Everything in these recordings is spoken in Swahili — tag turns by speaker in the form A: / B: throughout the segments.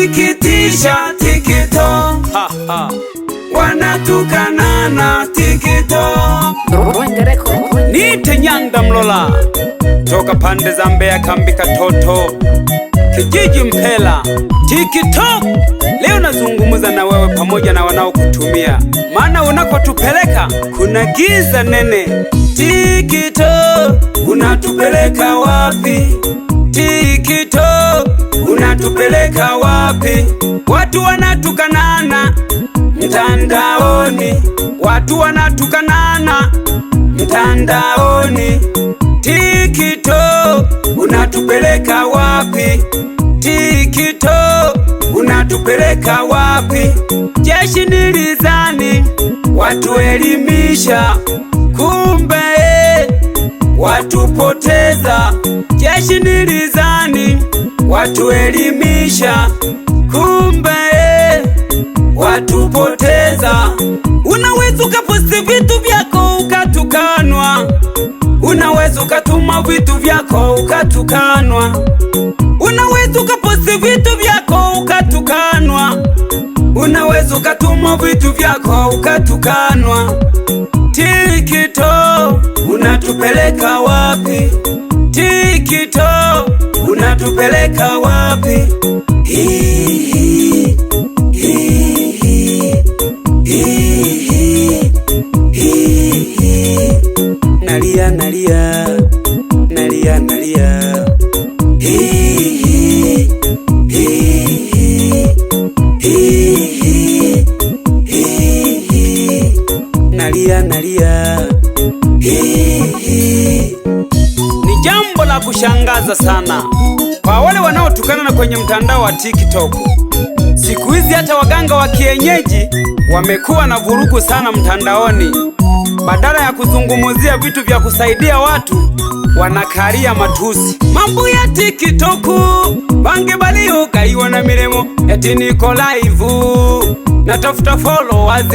A: Inasikitisha TikTok, wanatukanana TikTok. Nite Nyanda Mlola toka pande za Mbeya kambi Katoto kijiji Mpela. TikTok leo nazungumuza na wewe pamoja na wanaokutumia, maana unakotupeleka kuna giza nene. TikTok unatupeleka wapi? TikTok unatupeleka wapi? Watu wanatukanana mtandaoni, watu wanatukanana mtandaoni. TikTok unatupeleka wapi? TikTok unatupeleka wapi? Jeshi nilizani watu elimisha, kumbe watupoteza. Jeshi nilizani watu elimisha, kumbe watupoteza. Unaweza ukaposti vitu vyako ukatukanwa, unaweza ukatuma vitu vyako ukatukanwa, unaweza ukaposti vitu vyako ukatukanwa, unaweza ukatuma vitu vyako ukatukanwa. TikTok unatupeleka wapi? TikTok unatupeleka wapi? Nalia nalia nalia nalia, nalia nalia. Ni jambo la kushangaza sana kwa wale wanaotukana kwenye mtandao wa TikTok. Siku hizi hata waganga wa kienyeji wamekuwa na vurugu sana mtandaoni. Badala ya kuzungumuzia vitu vya kusaidia watu, wanakaria matusi. Mambo ya TikTok bange balio kaiwa na milemo, eti niko live natafuta followers.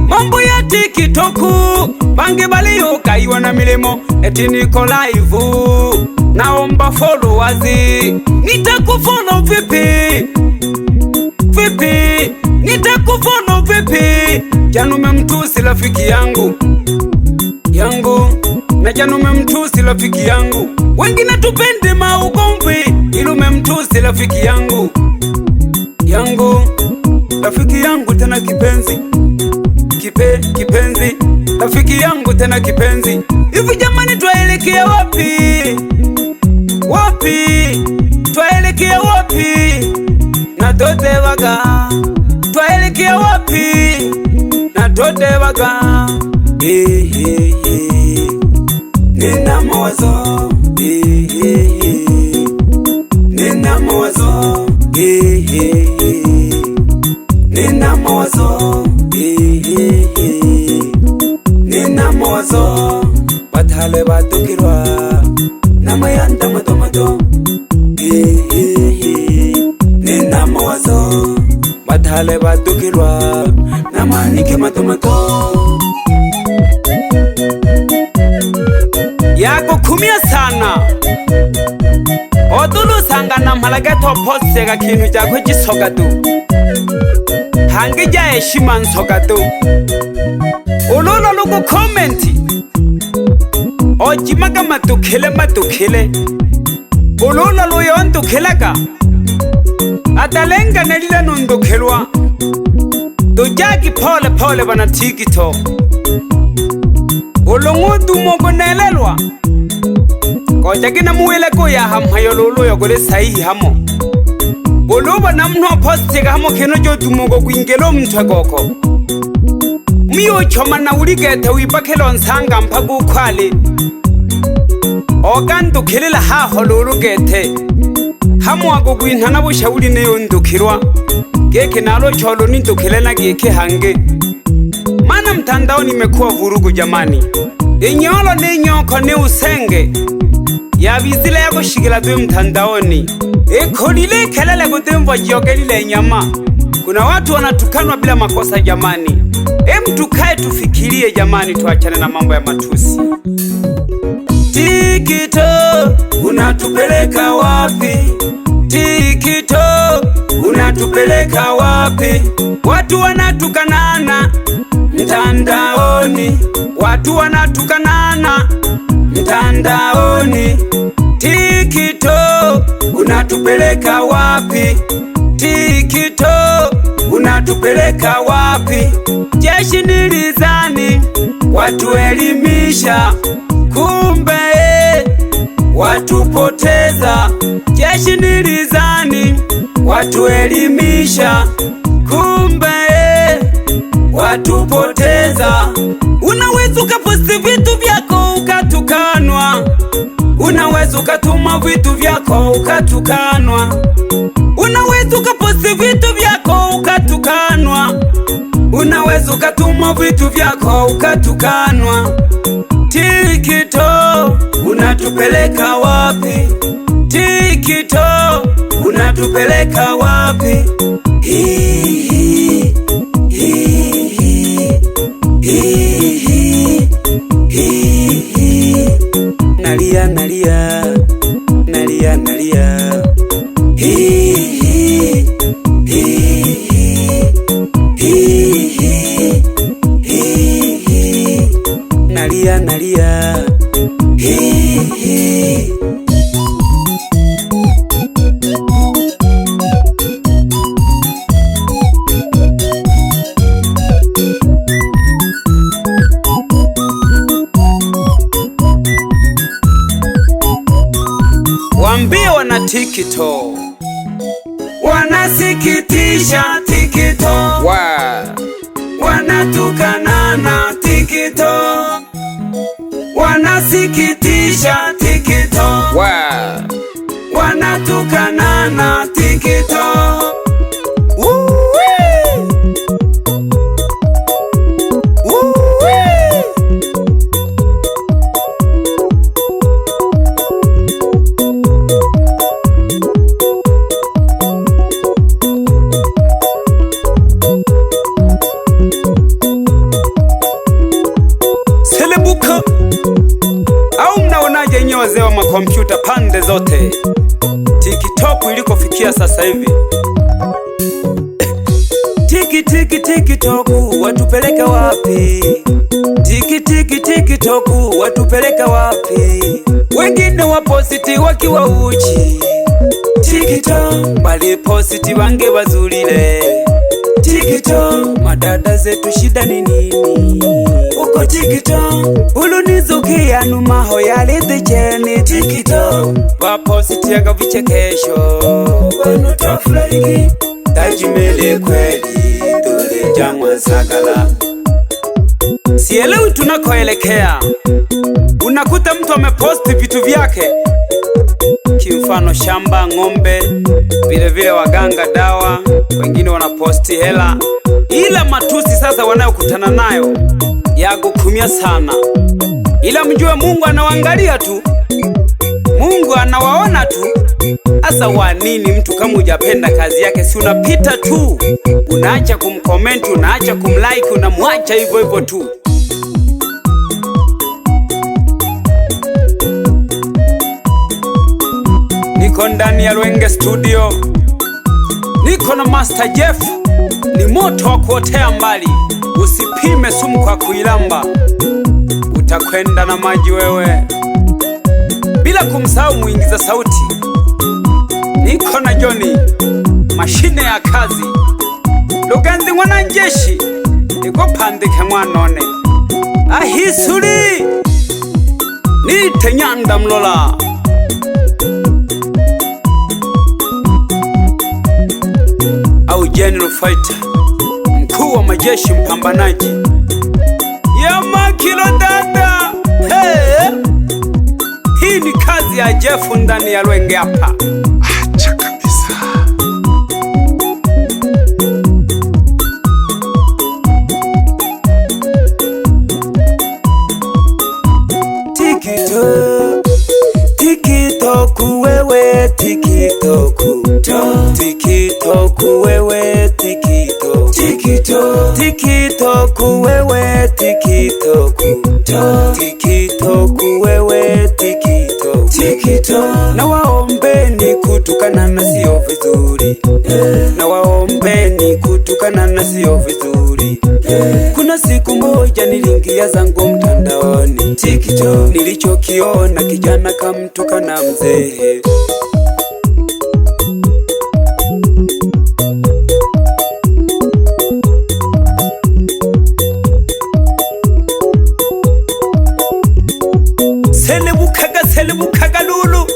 A: Mambo ya TikTok bange balio kaiwa na milemo, eti niko live naomba followers. Nitakufollow vipi? Vipi? Nitakufollow vipi? Janume mtusi rafiki yangu na janume mtusi rafiki yangu. Wengine tupende maugomvi, ilume mtusi rafiki yangu rafiki yangu tena kipenzi, kipenzi rafiki yangu tena kipenzi. Hivi jamani, twaelekea wapi? Twaelekea wapi? Na tote waga twaelekea wapi? Na tote waga nina mawazo nina mawazo nina mawazo nina mawazo. Batale batukirwa namayanda matomato, nina mawazo. Batale batukirwa namanike matomato. Yako kumia sana odulu sangana mhalagato postega kintu jako gisogatu hangi ja heshima nsogatu. Ulolo lugu komenti ojimaga matukile ulolo luyo ndukilaga atalenga nelile nundukilwa. Tujagi pole bana TikTok ulungudu mogonelelwa kojagina muwele ko ya hamhayo lolo yogole sahihi hamo uluba namno postiga hamo keno jodu mogo gwingelo mtwagoko miyo choma na uligete wibakelo nsanga mpagu kwali ogandu kilila haho lulugete hamo ago gwintana bushauri neyo ndukirwa geke nalo cholo nindukilela geke hange. Mana mtandao nimekuwa vurugu jamani. Inyolo ni nyoko ni usenge yabizile yako shigila dwe mtandaoni. Ekolile kelele kutemva jiogelile nyama. Kuna watu wanatukanwa bila makosa jamani. Tukae tufikirie jamani, tuachane na mambo ya matusi. TikTok unatupeleka wapi? TikTok unatupeleka wapi? Watu wanatukanana mtandaoni, watu wanatukanana mtandaoni. TikTok unatupeleka wapi? TikTok unatupeleka wapi? Jeshi nilizani watuelimisha, kumbe watupoteza. Jeshi nilizani watuelimisha, kumbe watupoteza. Unaweza ukaposti vitu vyako ukatukanwa, unaweza ukatuma vitu vyako ukatukanwa, unaweza ukaposti vitu vyako ukatukanwa, unaweza ukatuma vitu vyako ukatukanwa. TikTok unatupeleka wapi? TikTok unatupeleka wapi? Nalia, nalia, nalia, nalia. Nalia, nalia. Waambie wana TikTok, wanasikitisha TikTok, wanatukanana TikTok, wanasikitisha TikTok, wanatukanana TikTok. Au mnaonaje nyewe wazee wa makompyuta pande zote, TikTok ilikofikia sasa hivi? TikTok watupeleka wapi? TikTok watupeleka wapi? Wengine wapositi wakiwa uchi TikTok, bali positi wange wazulile TikTok. Madada zetu shida ni nini uko TikTok? Ulunizukia numaho yalete cheni TikTok, wapositi yaka vichekesho wanutafuraiki. Tajimele kweli dole jamwa sakala. Sielewi tunakoelekea. Unakuta mtu ameposti vitu vyake, kimfano shamba, ng'ombe, vile vile waganga dawa, wengine wanaposti hela. Ila matusi sasa wanayokutana nayo ya kukumia sana. Ila mjue Mungu anawaangalia tu, Mungu anawaona tu. Asa wanini mtu kama hujapenda kazi yake, si unapita tu, unaacha kumcomment, unaacha kumlike, unamwacha hivyo hivyo tu. Niko ndani ya Lwenge Studio, niko na Master Jeff. Ni moto wa kuotea mbali, usipime sumu kwa kuilamba, utakwenda na maji wewe. Bila kumsahau muingiza sauti, niko na Johnny, mashine ya kazi. Luganzi mwananjeshi, niko pandike mwanone. Ahisuri, nite Nyanda Mlola. Au General Fighter, mkuu wa majeshi mpambanaji. Ya makilo dada. Hey! Hii ni kazi ya Jeff ndani ya Lwenge hapa. Acha kabisa. TikTok, TikTok wewe, TikTok, TikTok wewe, TikTok, TikTok wewe, TikTok, TikTok wewe, TikTok. Na waombeni kutukana na sio vizuri, na pembeni, kutukana na sio vizuri. Kuna siku moja nilingia zangu mtandaoni TikTok, nilichokiona kijana kamtukana mzee. Selebukaga lulu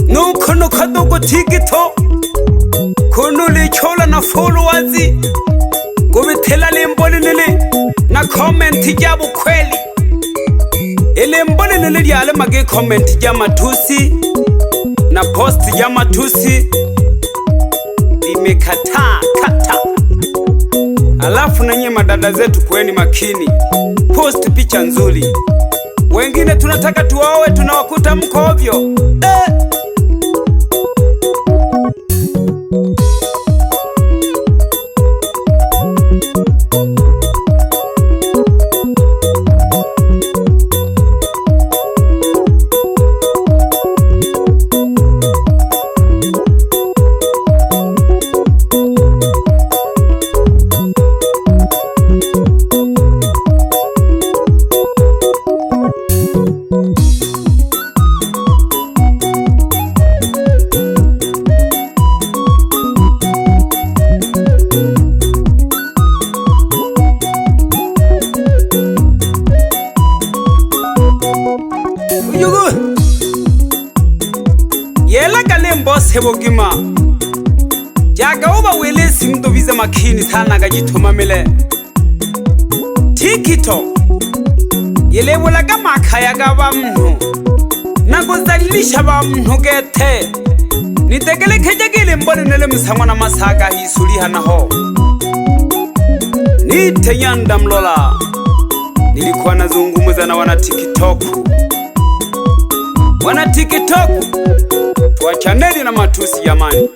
A: nuko nukadogo TikTok kuno lichola na followers kubitela lemboni nili na comment jabu kweli. Ile mboni nili lyale mage comment ya matusi na post ya matusi imekata kata. Alafu na nyie madada zetu kweni makini, post picha nzuri. Wengine tunataka tuwaowe, tunawakuta mko ovyo. Yela kale mbose bogima jaga uba wele simdo biza makini sana gajituma mele TikTok yele wala kama kaya gabamnu nagozalisha bamnu gete nitegele kejegele mbone nele msamwa na masaka hisuli hanaho nitenyanda mlola. Nilikuwa nazungumza na wana TikTok. Wana TikTok tuachaneni na matusi jamani.